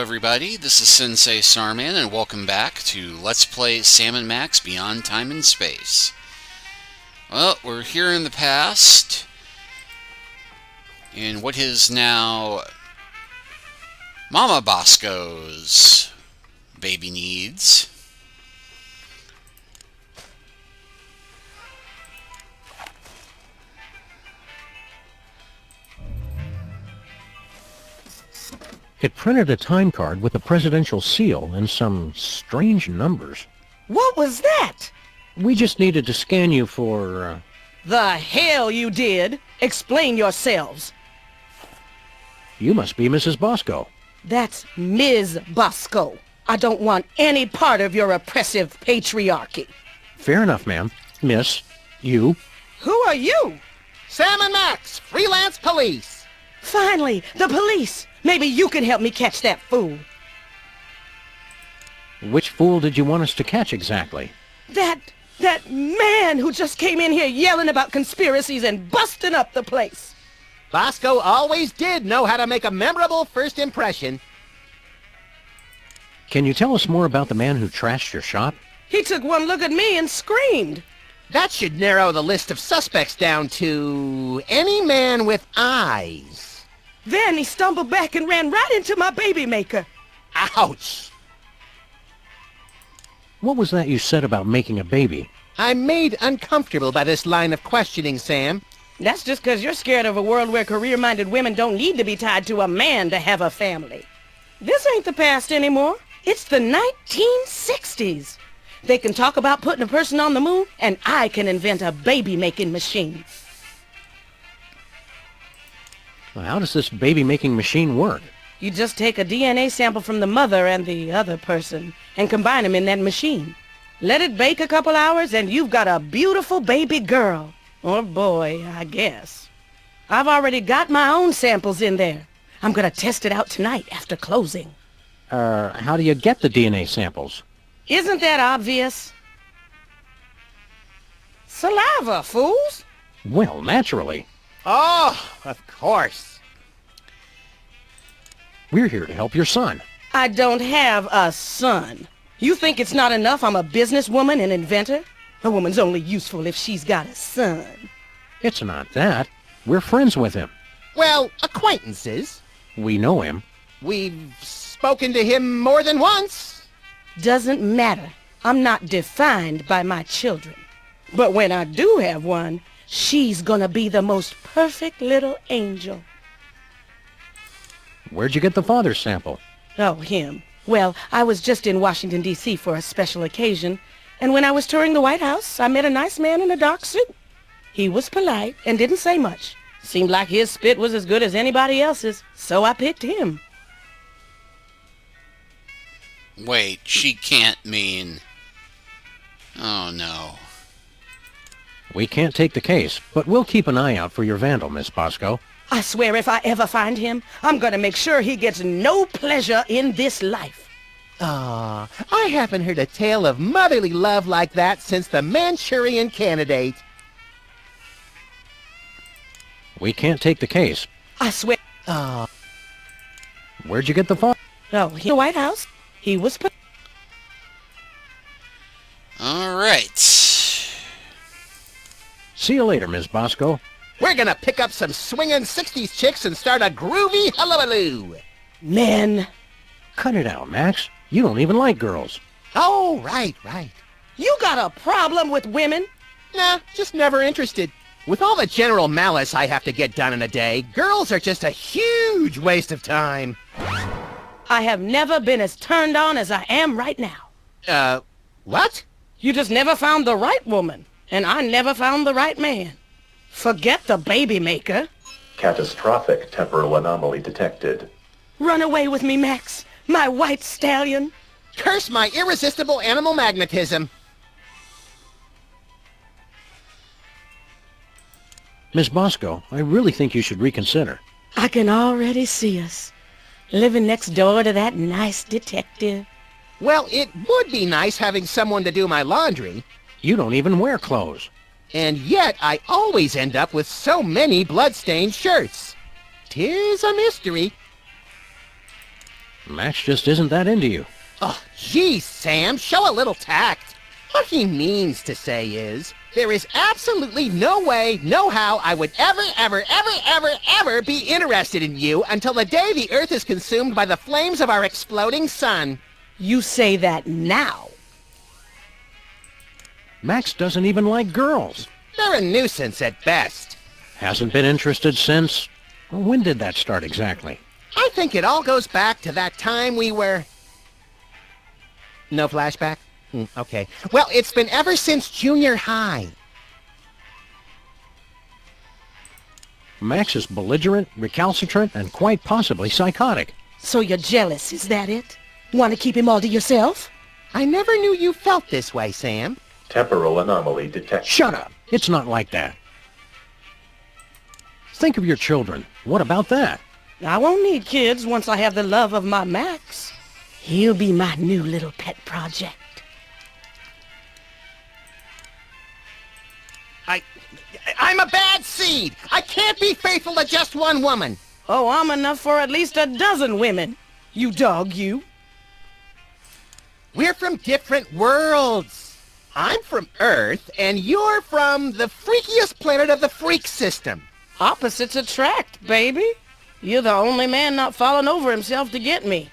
everybody, this is Sensei Starman, and welcome back to Let's Play Sam & Max Beyond Time and Space. Well, we're here in the past, in what is now Momma Bosco's baby needs. It printed a time card with a presidential seal and some strange numbers. What was that? We just needed to scan you for, The hell you did! Explain yourselves. You must be Mrs. Bosco. That's Ms. Bosco. I don't want any part of your oppressive patriarchy. Fair enough, ma'am. Miss, you. Who are you? Sam and Max, freelance police. Finally, the police! Maybe you can help me catch that fool. Which fool did you want us to catch exactly? That man who just came in here yelling about conspiracies and busting up the place. Bosco always did know how to make a memorable first impression. Can you tell us more about the man who trashed your shop? He took one look at me and screamed. That should narrow the list of suspects down to any man with eyes. Then he stumbled back and ran right into my baby maker. Ouch! What was that you said about making a baby? I'm made uncomfortable by this line of questioning, Sam. That's just because you're scared of a world where career-minded women don't need to be tied to a man to have a family. This ain't the past anymore. It's the 1960s. They can talk about putting a person on the moon, and I can invent a baby-making machine. Well, how does this baby-making machine work? You just take a DNA sample from the mother and the other person and combine them in that machine. Let it bake a couple hours, and you've got a beautiful baby girl. Or boy, I guess. I've already got my own samples in there. I'm gonna test it out tonight after closing. How do you get the DNA samples? Isn't that obvious? Saliva, fools! Well, naturally. Oh, of course. We're here to help your son. I don't have a son. You think it's not enough I'm a businesswoman and inventor? A woman's only useful if she's got a son. It's not that. We're friends with him. Well, acquaintances. We know him. We've spoken to him more than once. Doesn't matter. I'm not defined by my children. But when I do have one, she's gonna be the most perfect little angel. Where'd you get the father's sample? Oh, him. Well, I was just in Washington, D.C. for a special occasion, and when I was touring the White House, I met a nice man in a dark suit. He was polite and didn't say much. Seemed like his spit was as good as anybody else's, so I picked him. Wait, she can't mean... Oh no. We can't take the case, but we'll keep an eye out for your vandal, Miss Bosco. I swear if I ever find him, I'm gonna make sure he gets no pleasure in this life. Ah, I haven't heard a tale of motherly love like that since the Manchurian Candidate. We can't take the case. I swear. Where'd you get the father? Oh, the White House. He was... Alright. See you later, Miss Bosco. We're gonna pick up some swingin' 60s chicks and start a groovy hullabaloo. Men. Cut it out, Max. You don't even like girls. Oh, right. You got a problem with women? Nah, just never interested. With all the general malice I have to get done in a day, girls are just a huge waste of time. I have never been as turned on as I am right now. What? You just never found the right woman, and I never found the right man. Forget the baby maker. Catastrophic temporal anomaly detected. Run away with me, Max, my white stallion. Curse my irresistible animal magnetism. Miss Bosco, I really think you should reconsider. I can already see us, living next door to that nice detective. Well, it would be nice having someone to do my laundry. You don't even wear clothes. And yet I always end up with so many blood-stained shirts. 'Tis a mystery. Max just isn't that into you. Oh, geez, Sam, show a little tact. What he means to say is, there is absolutely no way, no how I would ever be interested in you until the day the Earth is consumed by the flames of our exploding sun. You say that now. Max doesn't even like girls. They're a nuisance at best. Hasn't been interested since... When did that start exactly? I think it all goes back to that time we were... No flashback? Okay. Well, it's been ever since junior high. Max is belligerent, recalcitrant, and quite possibly psychotic. So you're jealous, is that it? Want to keep him all to yourself? I never knew you felt this way, Sam. Temporal anomaly detected. Shut up! It's not like that. Think of your children. What about that? I won't need kids once I have the love of my Max. He'll be my new little pet project. I'm a bad seed. I can't be faithful to just one woman. Oh, I'm enough for at least a dozen women. You dog, you. We're from different worlds. I'm from Earth, and you're from the freakiest planet of the freak system. Opposites attract, baby. You're the only man not falling over himself to get me.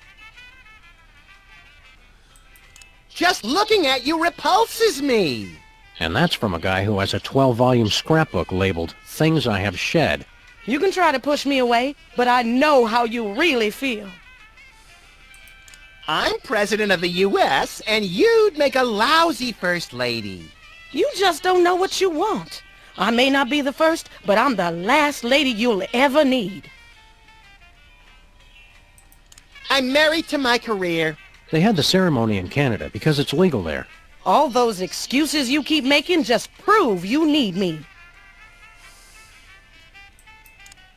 Just looking at you repulses me. And that's from a guy who has a 12-volume scrapbook labeled Things I Have Shed. You can try to push me away, but I know how you really feel. I'm president of the U.S., and you'd make a lousy first lady. You just don't know what you want. I may not be the first, but I'm the last lady you'll ever need. I'm married to my career. They had the ceremony in Canada because it's legal there. All those excuses you keep making just prove you need me.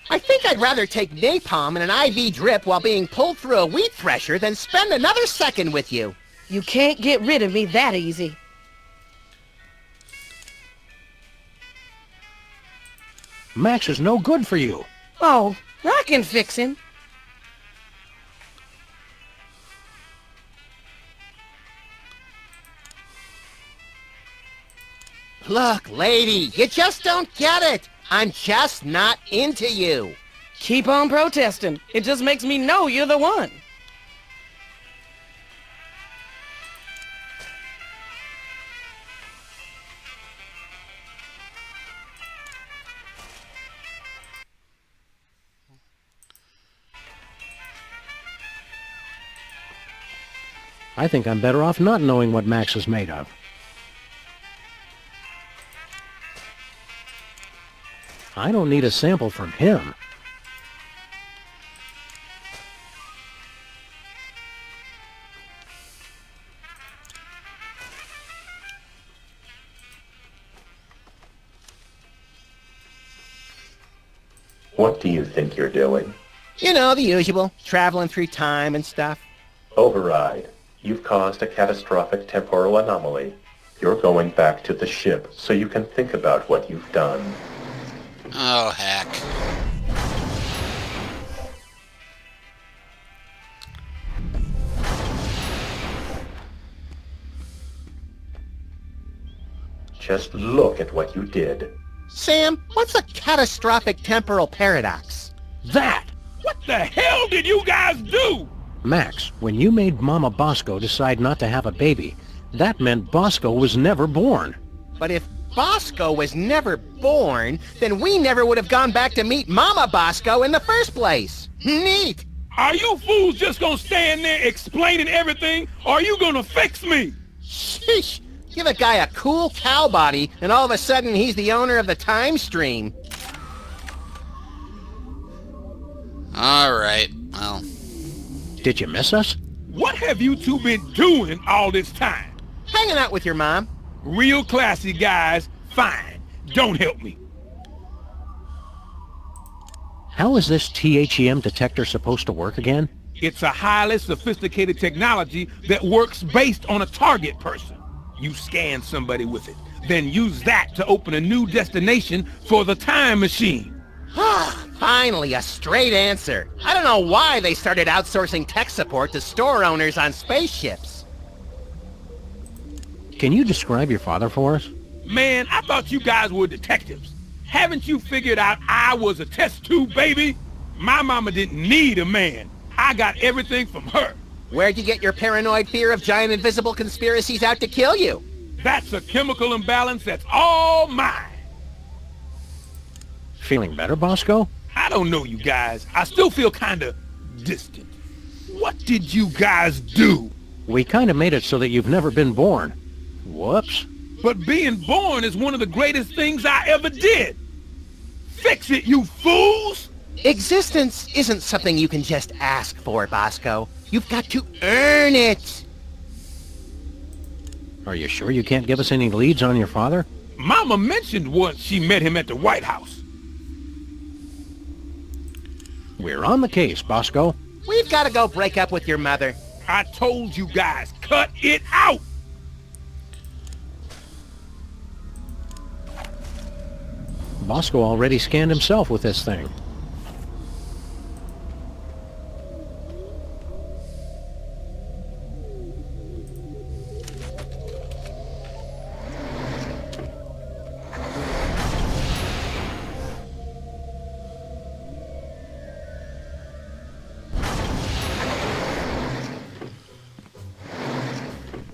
I think I'd rather take napalm and an IV drip while being pulled through a wheat thresher than spend another second with you. You can't get rid of me that easy. Max is no good for you. Oh, I can fix him. Look, lady, you just don't get it. I'm just not into you. Keep on protesting. It just makes me know you're the one. I think I'm better off not knowing what Max is made of. I don't need a sample from him. What do you think you're doing? You know, the usual. Traveling through time and stuff. Override. You've caused a catastrophic temporal anomaly. You're going back to the ship so you can think about what you've done. Oh, heck. Just look at what you did. Sam, what's a catastrophic temporal paradox? That! What the hell did you guys do? Max, when you made Momma Bosco decide not to have a baby, that meant Bosco was never born. But if Bosco was never born, then we never would have gone back to meet Momma Bosco in the first place. Neat! Are you fools just gonna stand there explaining everything, or are you gonna fix me? Sheesh! Give a guy a cool cow body, and all of a sudden he's the owner of the time stream. Alright, well. Did you miss us? What have you two been doing all this time? Hanging out with your mom. Real classy guys, fine. Don't help me. How is this THEM detector supposed to work again? It's a highly sophisticated technology that works based on a target person. You scan somebody with it, then use that to open a new destination for the time machine. Finally, a straight answer. I don't know why they started outsourcing tech support to store owners on spaceships. Can you describe your father for us? Man, I thought you guys were detectives. Haven't you figured out I was a test tube baby? My mama didn't need a man. I got everything from her. Where'd you get your paranoid fear of giant invisible conspiracies out to kill you? That's a chemical imbalance that's all mine. Feeling better, Bosco? I don't know you guys. I still feel kinda distant. What did you guys do? We kind of made it so that you've never been born. Whoops. But being born is one of the greatest things I ever did. Fix it, you fools! Existence isn't something you can just ask for, Bosco. You've got to earn it. Are you sure you can't give us any leads on your father? Mama mentioned once she met him at the White House. We're on the case, Bosco. We've got to go break up with your mother. I told you guys, cut it out! Bosco already scanned himself with this thing.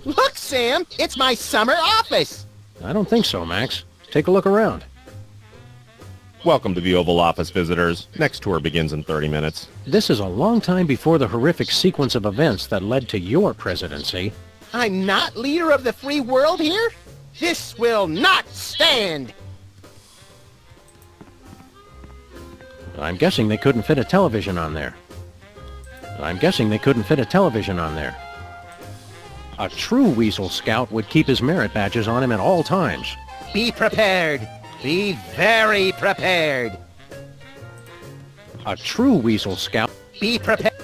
Look, Sam, it's my summer office. I don't think so, Max. Take a look around. Welcome to the Oval Office, visitors. Next tour begins in 30 minutes. This is a long time before the horrific sequence of events that led to your presidency. I'm not leader of the free world here? This will not stand! I'm guessing they couldn't fit a television on there. A true Weasel Scout would keep his merit badges on him at all times. Be prepared. Be very prepared. A true Weasel Scout. Be prepared.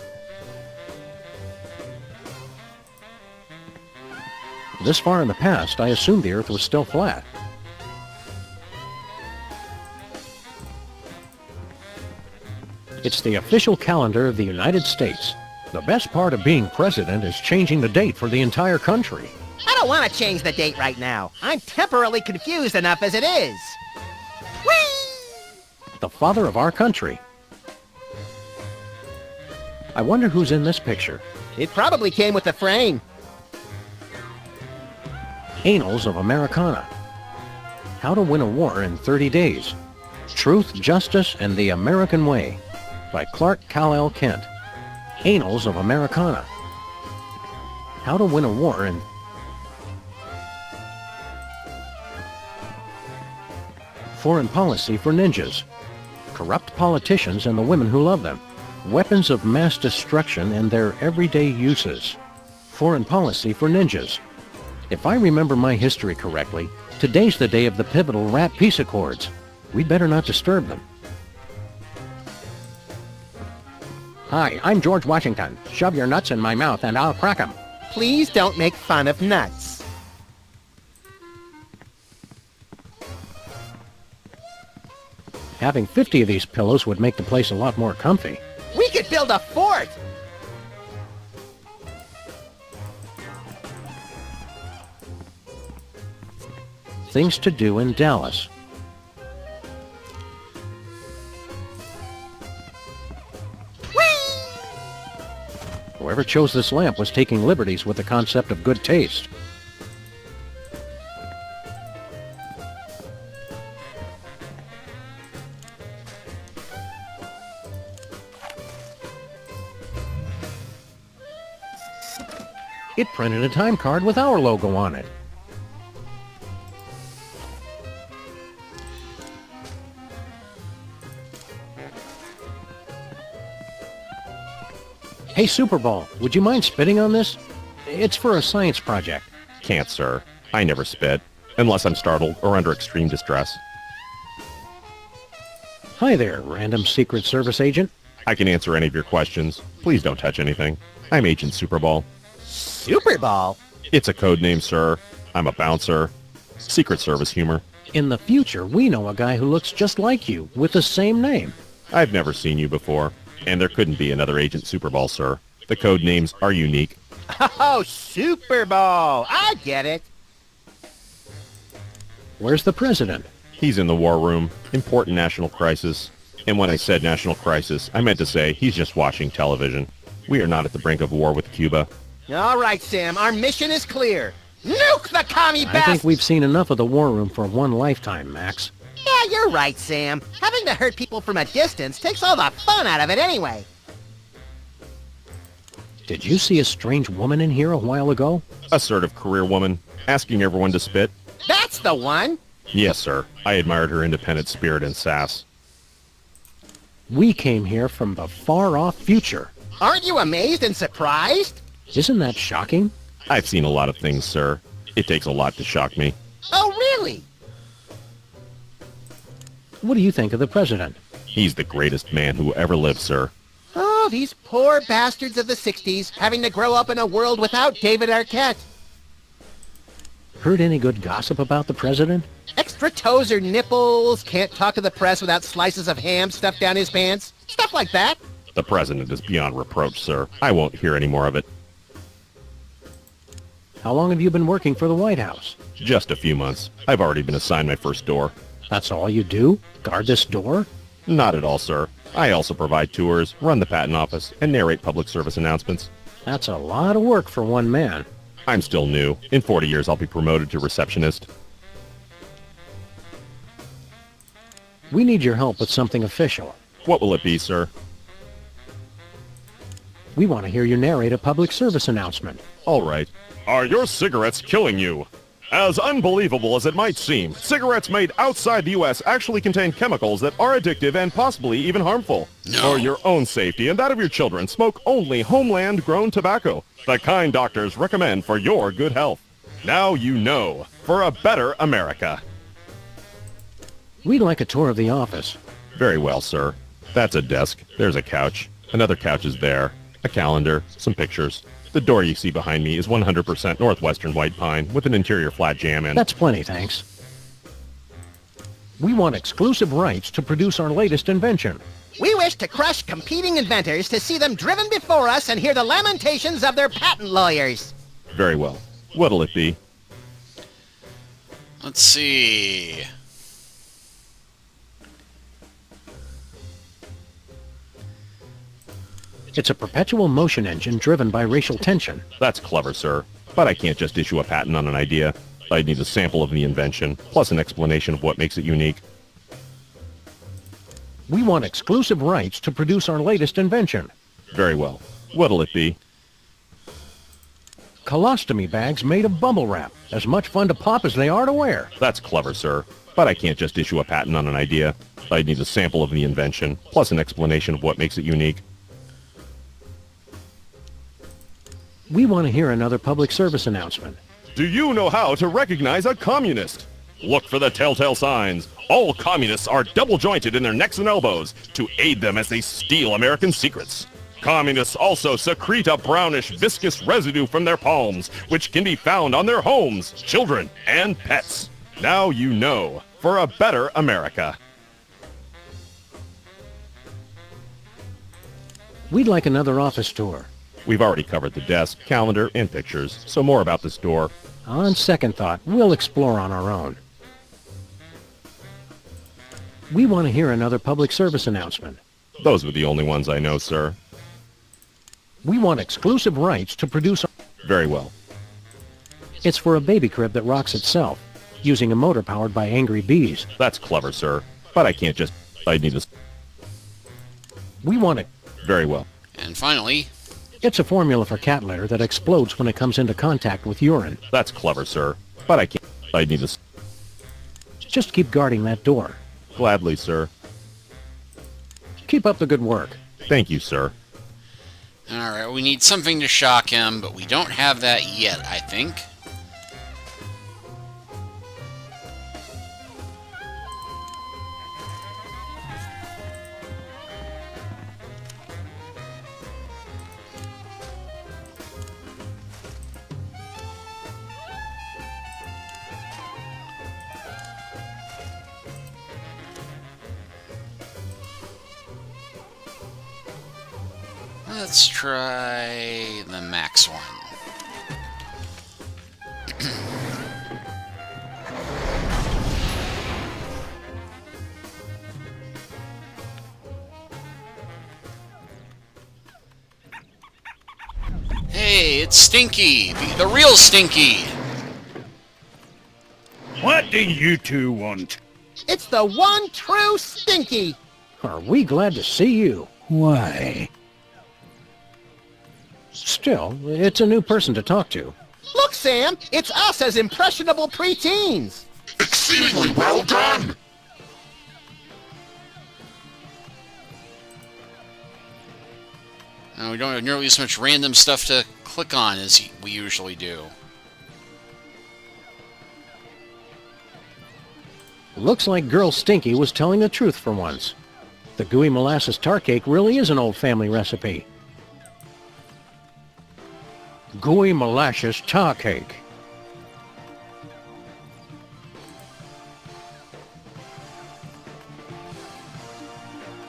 This far in the past, I assumed the Earth was still flat. It's the official calendar of the United States. The best part of being president is changing the date for the entire country. I don't want to change the date right now. I'm temporarily confused enough as it is. Whee! The father of our country. I wonder who's in this picture. It probably came with the frame. Annals of Americana. How to Win a War in 30 Days. Truth, Justice, and the American Way by Clark Kal-El Kent. Annals of Americana. How to Win a War in... Foreign Policy for Ninjas. Corrupt Politicians and the Women Who Love Them. Weapons of Mass Destruction and Their Everyday Uses. Foreign Policy for Ninjas. If I remember my history correctly, today's the day of the pivotal Rat Peace Accords. We'd better not disturb them. Hi, I'm George Washington. Shove your nuts in my mouth and I'll crack 'em. Please don't make fun of nuts. Having 50 of these pillows would make the place a lot more comfy. We could build a fort! Things to do in Dallas. Whoever chose this lamp was taking liberties with the concept of good taste. It printed a time card with our logo on it. Hey, Superball, would you mind spitting on this? It's for a science project. Can't, sir. I never spit, unless I'm startled or under extreme distress. Hi there, random Secret Service agent. I can answer any of your questions. Please don't touch anything. I'm Agent Superball. Superball? It's a code name, sir. I'm a bouncer. Secret Service humor. In the future, we know a guy who looks just like you, with the same name. I've never seen you before, and there couldn't be another Agent Superball, sir. The code names are unique. Oh, Superball! I get it. Where's the president? He's in the war room. Important national crisis. And when I said national crisis, I meant to say he's just watching television. We are not at the brink of war with Cuba. All right, Sam, our mission is clear. Nuke the commie I bastard! think we've seen enough of the war room for one lifetime, Max. Yeah, you're right, Sam. Having to hurt people from a distance takes all the fun out of it anyway. Did you see a strange woman in here a while ago? Assertive career woman, asking everyone to spit. That's the one. Yes, sir. I admired her independent spirit and sass. We came here from the far-off future. Aren't you amazed and surprised? Isn't that shocking? I've seen a lot of things, sir. It takes a lot to shock me. Oh, really? What do you think of the president? He's the greatest man who ever lived, sir. Oh, these poor bastards of the 60s having to grow up in a world without David Arquette. Heard any good gossip about the president? Extra toes or nipples, can't talk to the press without slices of ham stuffed down his pants. Stuff like that. The president is beyond reproach, sir. I won't hear any more of it. How long have you been working for the White House? Just a few months. I've already been assigned my first door. That's all you do? Guard this door? Not at all, sir. I also provide tours, run the patent office, and narrate public service announcements. That's a lot of work for one man. I'm still new. In 40 years, I'll be promoted to receptionist. We need your help with something official. What will it be, sir? We want to hear you narrate a public service announcement. All right. Are your cigarettes killing you? As unbelievable as it might seem, cigarettes made outside the U.S. actually contain chemicals that are addictive and possibly even harmful. No. For your own safety and that of your children, smoke only homeland-grown tobacco, the kind doctors recommend for your good health. Now you know, for a better America. We'd like a tour of the office. Very well, sir. That's a desk. There's a couch. Another couch is there. A calendar. Some pictures. The door you see behind me is 100% Northwestern white pine with an interior flat jam in. That's plenty, thanks. We want exclusive rights to produce our latest invention. We wish to crush competing inventors to see them driven before us and hear the lamentations of their patent lawyers. Very well. What'll it be? Let's see. It's a perpetual motion engine driven by racial tension. That's clever, sir. But I can't just issue a patent on an idea. I'd need a sample of the invention, plus an explanation of what makes it unique. We want exclusive rights to produce our latest invention. Very well. What'll it be? Colostomy bags made of bubble wrap. As much fun to pop as they are to wear. That's clever, sir. But I can't just issue a patent on an idea. I'd need a sample of the invention, plus an explanation of what makes it unique. We want to hear another public service announcement. Do you know how to recognize a communist? Look for the telltale signs. All communists are double-jointed in their necks and elbows to aid them as they steal American secrets. Communists also secrete a brownish, viscous residue from their palms, which can be found on their homes, children, and pets. Now you know, for a better America. We'd like another office tour. We've already covered the desk, calendar, and pictures, so more about this door. On second thought, we'll explore on our own. We want to hear another public service announcement. Those were the only ones I know, sir. We want exclusive rights to produce... Very well. It's for a baby crib that rocks itself, using a motor powered by angry bees. That's clever, sir. But I can't just... I'd need a... We want it. Very well. And finally, It's a formula for cat litter that explodes when it comes into contact with urine. That's clever, sir. But I can't... I'd need a... Just keep guarding that door. Gladly, sir. Keep up the good work. Thank you, sir. alright, we need something to shock him, but we don't have that yet, I think. Let's try the Max one. Hey, it's Stinky! The real Stinky! What do you two want? It's the one true Stinky. Are we glad to see you? Why? Still, it's a new person to talk to. Look, Sam, it's us as impressionable preteens. Exceedingly well done! We don't have nearly as much random stuff to click on as we usually do. Looks like Girl Stinky was telling the truth for once. The gooey molasses tar cake really is an old family recipe. Gooey molasses tar cake.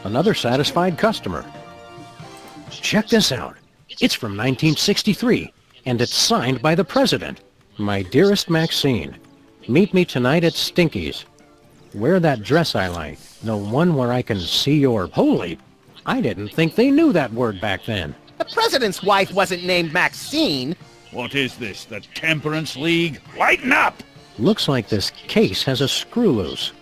Another satisfied customer. Check this out. It's from 1963, and it's signed by the President. My dearest Maxine, meet me tonight at Stinky's. Wear that dress I like, the one where I can see your... Holy! I didn't think they knew that word back then. The president's wife wasn't named Maxine. What is this, the Temperance League? Lighten up! Looks like this case has a screw loose.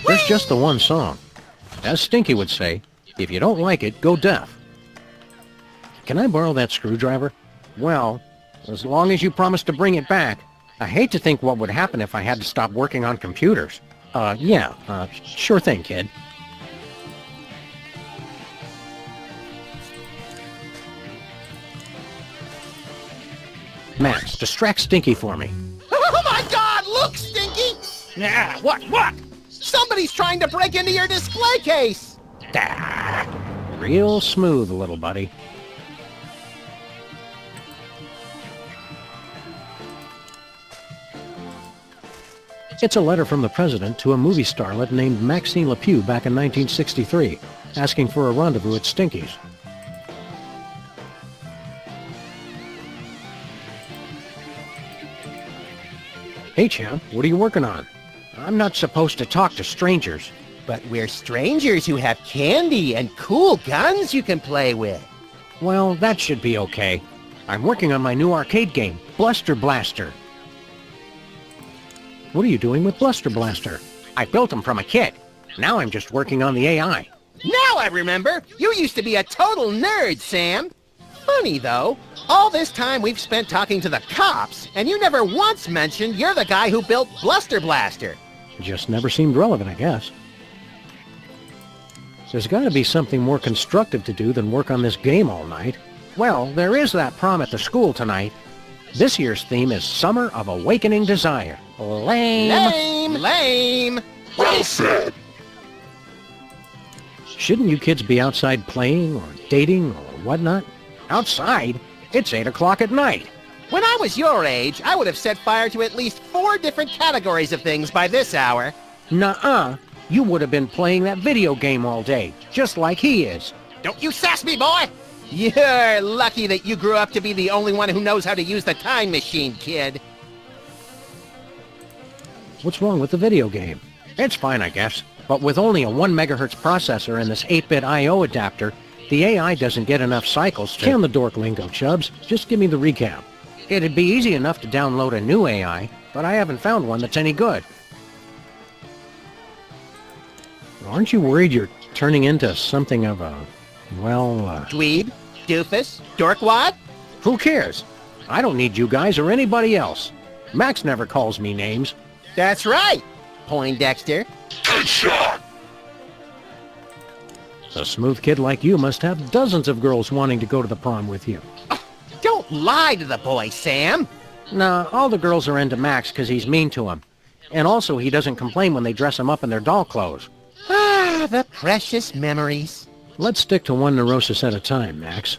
There's just the one song. As Stinky would say, if you don't like it, go deaf. Can I borrow that screwdriver? Well, as long as you promise to bring it back. I hate to think what would happen if I had to stop working on computers. Sure thing, kid. Max, distract Stinky for me. Oh my God, look, Stinky! Yeah, what? Somebody's trying to break into your display case. Ah, real smooth, little buddy. It's a letter from the president to a movie starlet named Maxine LePew back in 1963, asking for a rendezvous at Stinky's. Hey, champ, what are you working on? I'm not supposed to talk to strangers. But we're strangers who have candy and cool guns you can play with. Well, that should be okay. I'm working on my new arcade game, Bluster Blaster. What are you doing with Bluster Blaster? I built him from a kit. Now I'm just working on the AI. Now I remember. You used to be a total nerd, Sam. Funny, though. All this time we've spent talking to the cops, and you never once mentioned you're the guy who built Bluster Blaster. Just never seemed relevant, I guess. There's got to be something more constructive to do than work on this game all night. Well, there is that prom at the school tonight. This year's theme is Summer of Awakening Desire. Lame. Lame. Well said! Shouldn't you kids be outside playing or dating or whatnot? Outside? It's 8 o'clock at night. When I was your age, I would have set fire to at least 4 different categories of things by this hour. Nuh-uh. You would have been playing that video game all day, just like he is. Don't you sass me, boy! You're lucky that you grew up to be the only one who knows how to use the time machine, kid. What's wrong with the video game? It's fine, I guess. But with only a 1 megahertz processor and this 8-bit I.O. adapter, the AI doesn't get enough cycles to... Can the dork lingo, Chubbs. Just give me the recap. It'd be easy enough to download a new AI, but I haven't found one that's any good. Aren't you worried you're turning into something of a... Dweeb? Doofus? Dorkwad? Who cares? I don't need you guys or anybody else. Max never calls me names. That's right, Poindexter. Good shot! A smooth kid like you must have dozens of girls wanting to go to the prom with you. Don't lie to the boy, Sam. Nah, all the girls are into Max because he's mean to them. And also he doesn't complain when they dress him up in their doll clothes. Ah, the precious memories. Let's stick to one neurosis at a time, Max.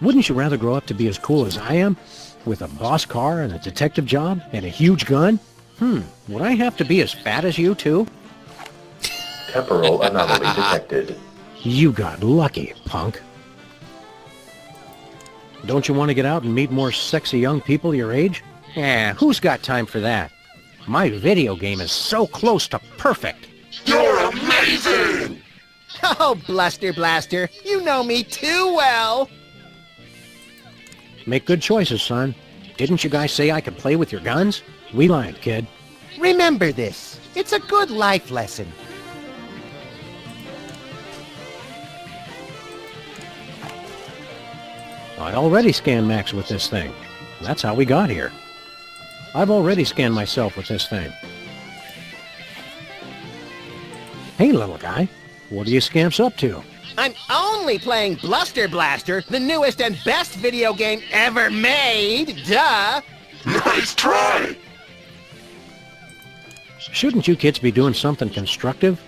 Wouldn't you rather grow up to be as cool as I am? With a boss car and a detective job and a huge gun? Would I have to be as fat as you, too? Temporal anomaly detected. You got lucky, punk. Don't you want to get out and meet more sexy young people your age? Who's got time for that? My video game is so close to perfect. You're amazing! Oh, Bluster Blaster, you know me too well. Make good choices, son. Didn't you guys say I could play with your guns? We lied, kid. Remember this. It's a good life lesson. I already scanned Max with this thing. That's how we got here. I've already scanned myself with this thing. Hey, little guy. What are you scamps up to? I'm only playing Bluster Blaster, the newest and best video game ever made. Duh! Nice try! Shouldn't you kids be doing something constructive?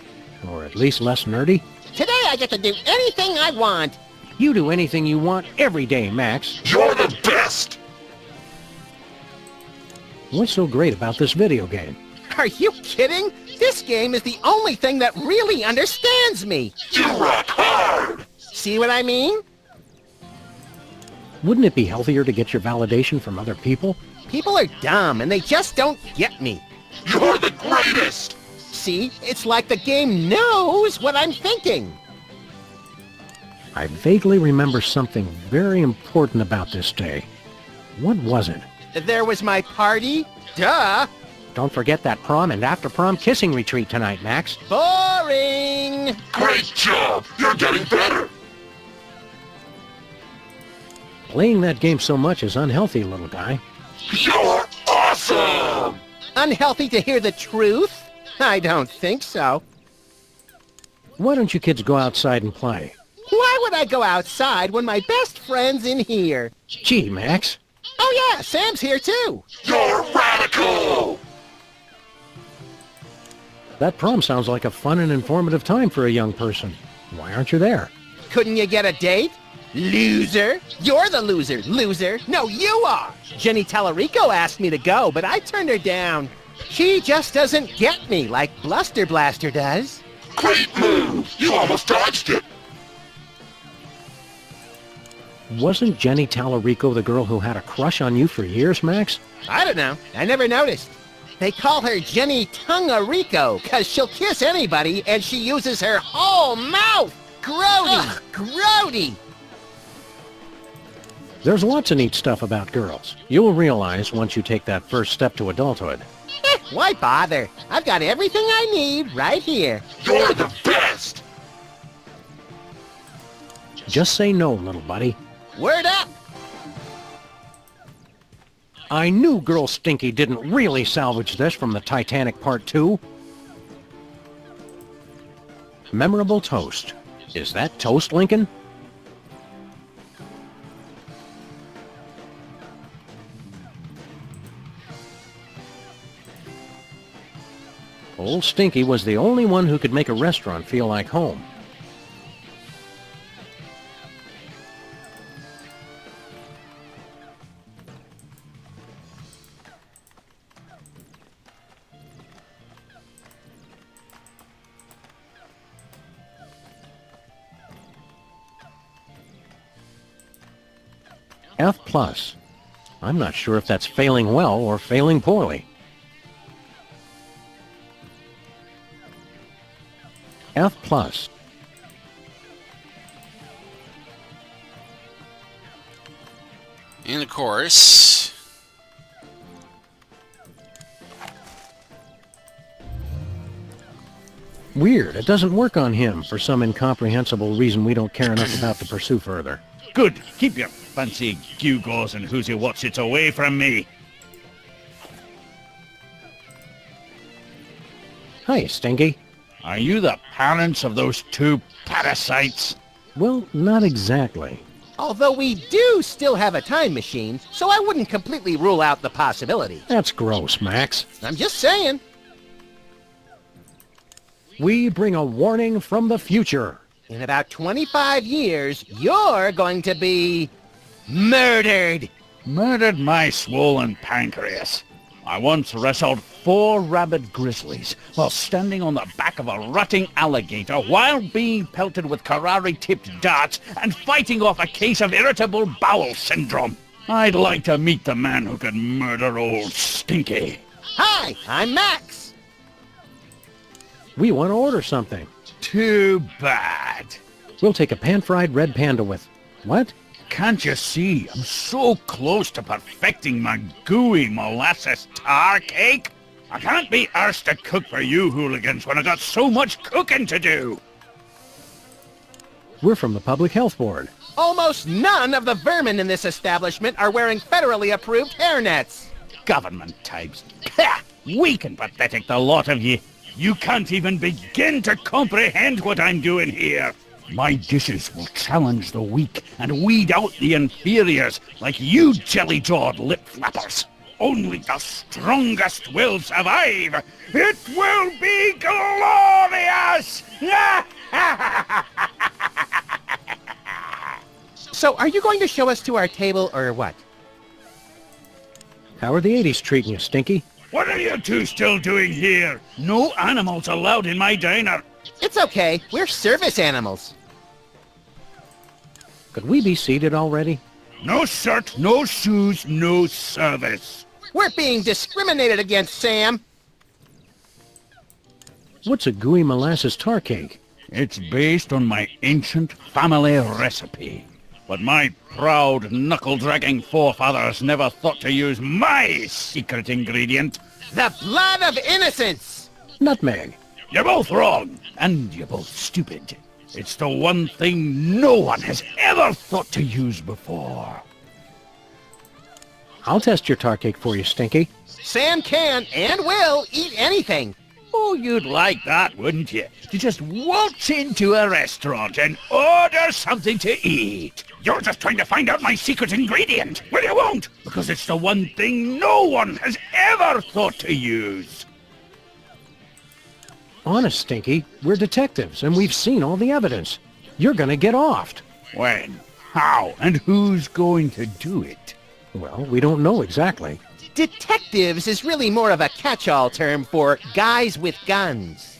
Or at least less nerdy? Today I get to do anything I want. You do anything you want every day, Max. You're the best! What's so great about this video game? Are you kidding? This game is the only thing that really understands me. You rock hard! See what I mean? Wouldn't it be healthier to get your validation from other people? People are dumb and they just don't get me. You're the greatest! See, it's like the game knows what I'm thinking. I vaguely remember something very important about this day. What was it? There was my party. Duh! Don't forget that prom and after-prom kissing retreat tonight, Max. Boring! Great job! You're getting better! Playing that game so much is unhealthy, little guy. You're awesome! Unhealthy to hear the truth? I don't think so. Why don't you kids go outside and play? Why would I go outside when my best friend's in here? Gee, Max. Oh yeah, Sam's here too. You're radical! That prom sounds like a fun and informative time for a young person. Why aren't you there? Couldn't you get a date? Loser! You're the loser, loser! No, you are! Jenny Tallarico asked me to go, but I turned her down. She just doesn't get me like Bluster Blaster does. Great move! You almost dodged it! Wasn't Jenny Tallarico the girl who had a crush on you for years, Max? I don't know. I never noticed. They call her Jenny Tungarico because she'll kiss anybody and she uses her whole mouth. Grody! Ugh, grody! There's lots of neat stuff about girls. You'll realize once you take that first step to adulthood. Why bother? I've got everything I need right here. You're the best! Just say no, little buddy. Word up! I knew Girl Stinky didn't really salvage this from the Titanic Part 2. Memorable toast. Is that toast, Lincoln? Old Stinky was the only one who could make a restaurant feel like home. F+. I'm not sure if that's failing well or failing poorly. F+. And of course, Weird. It doesn't work on him for some incomprehensible reason we don't care enough about to pursue further. Good. Keep your fancy gewgaws and who's your what's-its away from me. Hi, Stinky. Are you the parents of those two parasites? Well, not exactly. Although we do still have a time machine, so I wouldn't completely rule out the possibility. That's gross, Max. I'm just saying. We bring a warning from the future. In about 25 years, you're going to be murdered. Murdered my swollen pancreas. I once wrestled 4 rabid grizzlies while standing on the back of a rutting alligator while being pelted with karate-tipped darts and fighting off a case of irritable bowel syndrome. I'd like to meet the man who could murder old Stinky. Hi, I'm Max. We want to order something. Too bad. We'll take a pan-fried red panda with... What? Can't you see? I'm so close to perfecting my gooey molasses tar cake. I can't be arsed to cook for you hooligans when I got so much cooking to do. We're from the Public Health Board. Almost none of the vermin in this establishment are wearing federally approved hairnets. Government types. Pah! Weak and pathetic, the lot of ye. You can't even begin to comprehend what I'm doing here. My dishes will challenge the weak and weed out the inferiors like you jelly-jawed lip flappers. Only the strongest will survive. It will be glorious! So are you going to show us to our table or what? How are the 80s treating you, Stinky? What are you two still doing here? No animals allowed in my diner. It's okay. We're service animals. Could we be seated already? No shirt, no shoes, no service. We're being discriminated against, Sam. What's a gooey molasses tar cake? It's based on my ancient family recipe. But my proud, knuckle-dragging forefathers never thought to use my secret ingredient. The blood of innocence! Nutmeg. You're both wrong, and you're both stupid. It's the one thing no one has ever thought to use before. I'll test your tar cake for you, Stinky. Sam can and will eat anything. Oh, you'd like that, wouldn't you? To just waltz into a restaurant and order something to eat. You're just trying to find out my secret ingredient. Well, you won't, because it's the one thing no one has ever thought to use. Honest, Stinky, we're detectives, and we've seen all the evidence. You're gonna get offed. When? How? And who's going to do it? Well, we don't know exactly. Detectives is really more of a catch-all term for guys with guns.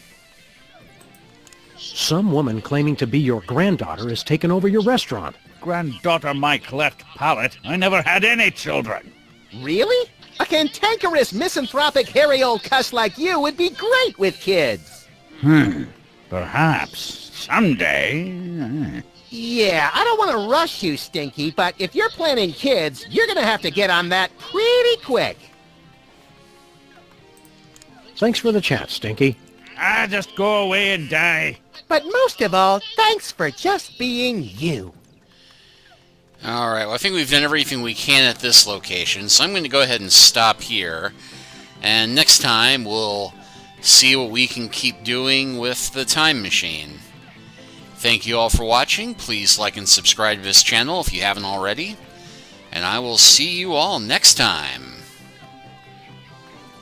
Some woman claiming to be your granddaughter has taken over your restaurant. Granddaughter my cleft palate. I never had any children. Really? A cantankerous, misanthropic, hairy old cuss like you would be great with kids. Perhaps. Someday. Yeah, I don't want to rush you, Stinky, but if you're planning kids, you're going to have to get on that pretty quick. Thanks for the chat, Stinky. Just go away and die. But most of all, thanks for just being you. Alright, well I think we've done everything we can at this location, so I'm going to go ahead and stop here. And next time we'll see what we can keep doing with the time machine. Thank you all for watching. Please like and subscribe to this channel if you haven't already. And I will see you all next time.